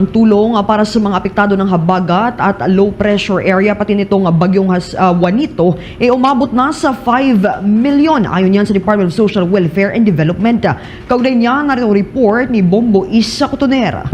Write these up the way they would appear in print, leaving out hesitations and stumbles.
Tulong para sa mga apektado ng habagat at low pressure area pati nitong bagyong Juanito umabot na sa 5 million ayon yan sa Department of Social Welfare and Development. Kaugnay niya narito report ni Bombo Isa Cotonera.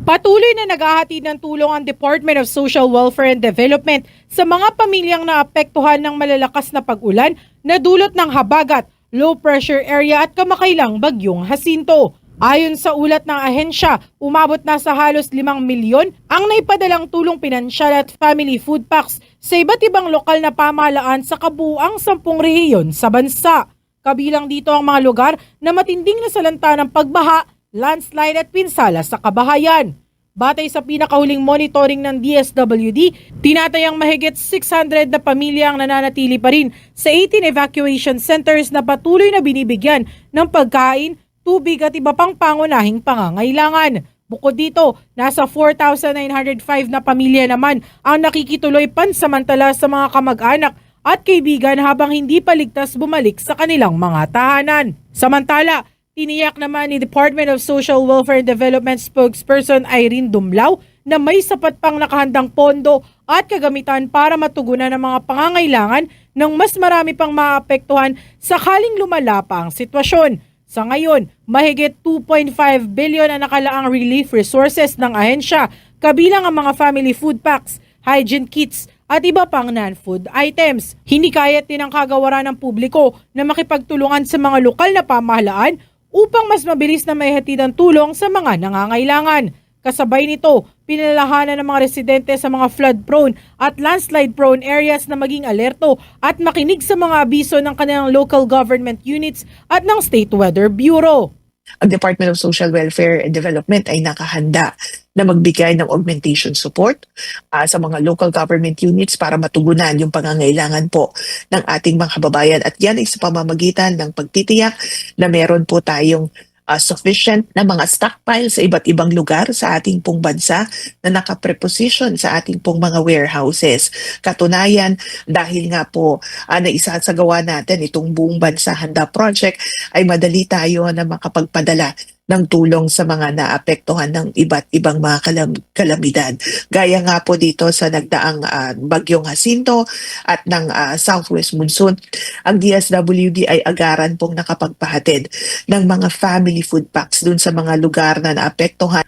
Patuloy na naghahatid ng tulong ang Department of Social Welfare and Development sa mga pamilyang naapektuhan ng malalakas na pag-ulan na dulot ng habagat, low pressure area at kamakailang bagyong Jacinto. Ayon sa ulat ng ahensya, umabot na sa halos 5 milyon ang naipadalang tulong pinansyal at family food packs sa iba't ibang lokal na pamahalaan sa kabuuang 10 rehiyon sa bansa. Kabilang dito ang mga lugar na matinding nasalanta ng pagbaha, landslide at pinsala sa kabahayan. Batay sa pinakahuling monitoring ng DSWD, tinatayang mahigit 600 na pamilya ang nananatili pa rin sa 18 evacuation centers na patuloy na binibigyan ng pagkain, tubig at iba pang pangunahing pangangailangan. Bukod dito, nasa 4,905 na pamilya naman ang nakikituloy pansamantala sa mga kamag-anak at kaibigan habang hindi pa ligtas bumalik sa kanilang mga tahanan. Samantala, tiniyak naman ni Department of Social Welfare and Development spokesperson Irene Dumlao na may sapat pang nakahandang pondo at kagamitan para matugunan ang mga pangangailangan ng mas marami pang maapektuhan sakaling lumala pa ang sitwasyon. Sa ngayon, mahigit 2.5 billion ang nakalaang relief resources ng ahensya, kabilang ang mga family food packs, hygiene kits at iba pang non-food items. Hinikayat din ang kagawaran ng publiko na makipagtulungan sa mga lokal na pamahalaan upang mas mabilis na maihatid ang tulong sa mga nangangailangan. Kasabay nito, pinalalahanan ng mga residente sa mga flood-prone at landslide-prone areas na maging alerto at makinig sa mga abiso ng kanilang local government units at ng State Weather Bureau. Ang Department of Social Welfare and Development ay nakahanda na magbigay ng augmentation support sa mga local government units para matugunan yung pangangailangan po ng ating mga kababayan. At yan ay sa pamamagitan ng pagtitiyak na meron po tayong sufficient na mga stockpile sa iba't ibang lugar sa ating pong bansa na nakapreposition sa ating pong mga warehouses. Katunayan, dahil nga po naisasagawa natin itong buong bansa handa project, ay madali tayo na makapagpadala ng tulong sa mga naapektuhan ng iba't ibang mga kalamidad. Gaya nga po dito sa nagdaang bagyong Jacinto at ng southwest monsoon, ang DSWD ay agaran pong nakapagpahatid ng mga family food packs dun sa mga lugar na naapektuhan.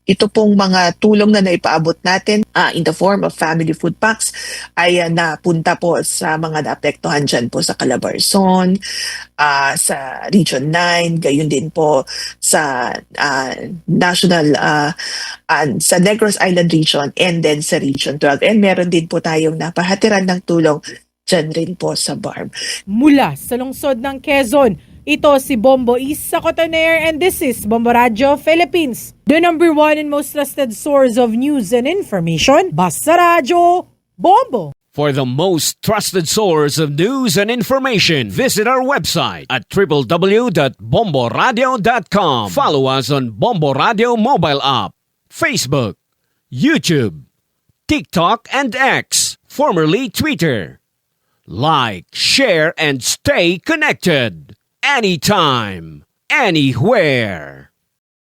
Ito pong mga tulong na naipaabot natin in the form of family food packs ay napunta po sa mga naapektuhan dyan po sa Calabarzon, sa Region 9, gayon din po sa national sa Negros Island region and then sa Region 12. And meron din po tayong napahatiran ng tulong dyan rin po sa BARM. Mula sa lungsod ng Quezon, ito si Bombo Isa Cotonera and this is Bombo Radio Philippines, the number one and most trusted source of news and information. Basta Radio Bombo! For the most trusted source of news and information, visit our website at www.bomboradio.com. Follow us on Bombo Radio mobile app, Facebook, YouTube, TikTok, and X, formerly Twitter. Like, share, and stay connected. Anytime, anywhere.